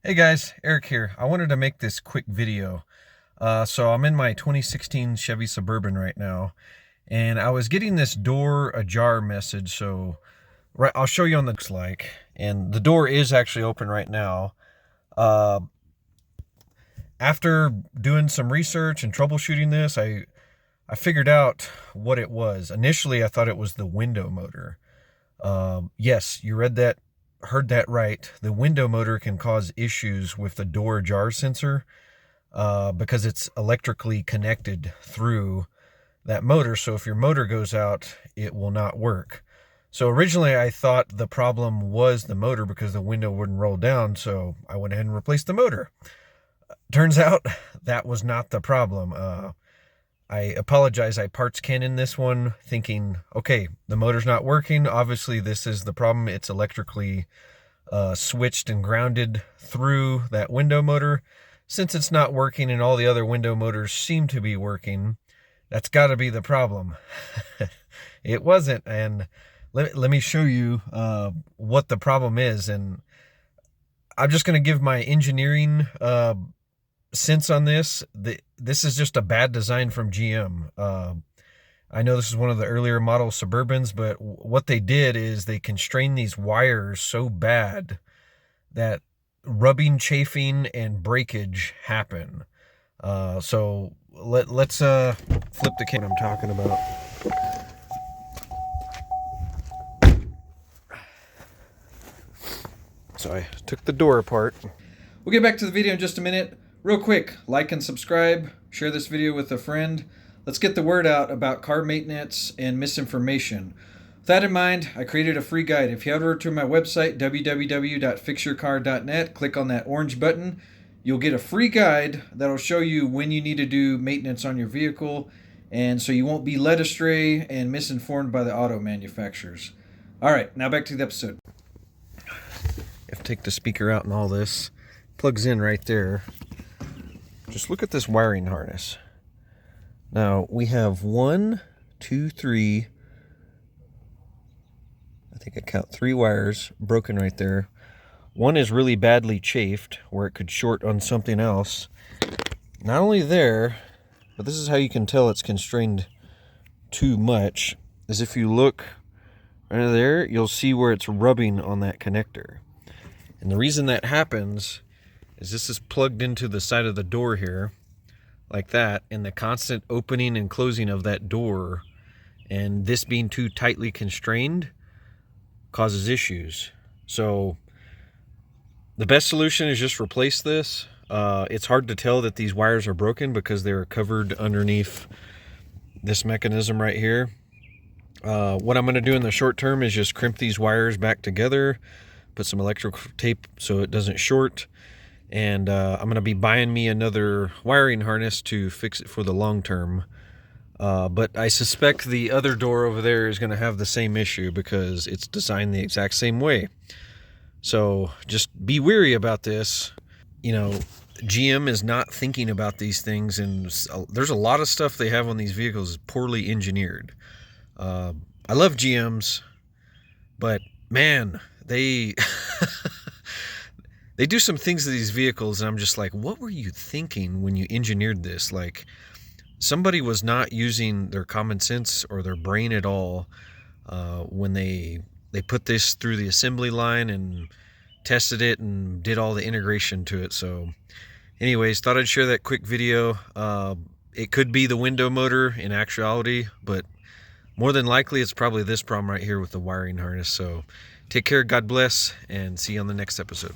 Hey guys, Eric here. I wanted to make this quick video. So I'm in my 2016 Chevy Suburban right now, and I was getting this door ajar message. So right, I'll show you on the looks like, and the door is actually open right now. Uh, After doing some research and troubleshooting this, I figured out what it was. Initially, I thought it was the window motor. Yes, you heard that right. The window motor can cause issues with the door ajar sensor because it's electrically connected through that motor. So if your motor goes out, it will not work. So originally I thought the problem was the motor because the window wouldn't roll down. So I went ahead and replaced the motor. Turns out that was not the problem. I apologize. I parts cannon this one thinking, okay, the motor's not working. Obviously, this is the problem. It's electrically switched and grounded through that window motor. Since it's not working and all the other window motors seem to be working, that's got to be the problem. It wasn't. And let me show you what the problem is. And I'm just going to give my engineering sense on this. This is just a bad design from GM. I know this is one of the earlier model Suburbans, but what they did is they constrained these wires so bad that rubbing, chafing, and breakage happen. So let's flip the camera I'm talking about. So I took the door apart. We'll get back to the video in just a minute. Real quick, like and subscribe, share this video with a friend. Let's get the word out about car maintenance and misinformation. With that in mind, I created a free guide. If you head over to my website, www.fixyourcar.net, click on that orange button, you'll get a free guide that'll show you when you need to do maintenance on your vehicle, and so you won't be led astray and misinformed by the auto manufacturers. All right, now back to the episode. You have to take the speaker out and all this. Plugs in right there. Just look at this wiring harness. Now we have 1, 2, 3. I think I count 3 wires broken right there. One is really badly chafed where it could short on something else. Not only there, but this is how you can tell it's constrained too much, is if you look right there, you'll see where it's rubbing on that connector. And the reason that happens is this is plugged into the side of the door here, like that, and the constant opening and closing of that door, and this being too tightly constrained causes issues. So the best solution is just replace this. It's hard to tell that these wires are broken because they're covered underneath this mechanism right here. What I'm going to do in the short term is just crimp these wires back together, put some electrical tape so it doesn't short, and I'm going to be buying me another wiring harness to fix it for the long term. But I suspect the other door over there is going to have the same issue because it's designed the exact same way. So just be wary about this. You know, GM is not thinking about these things, and there's a lot of stuff they have on these vehicles poorly engineered. I love GMs, but man, they they do some things to these vehicles, and I'm just like, what were you thinking when you engineered this? Like, somebody was not using their common sense or their brain at all when they put this through the assembly line and tested it and did all the integration to it. So anyways, thought I'd share that quick video. It could be the window motor in actuality, but more than likely it's probably this problem right here with the wiring harness. So take care, God bless, and see you on the next episode.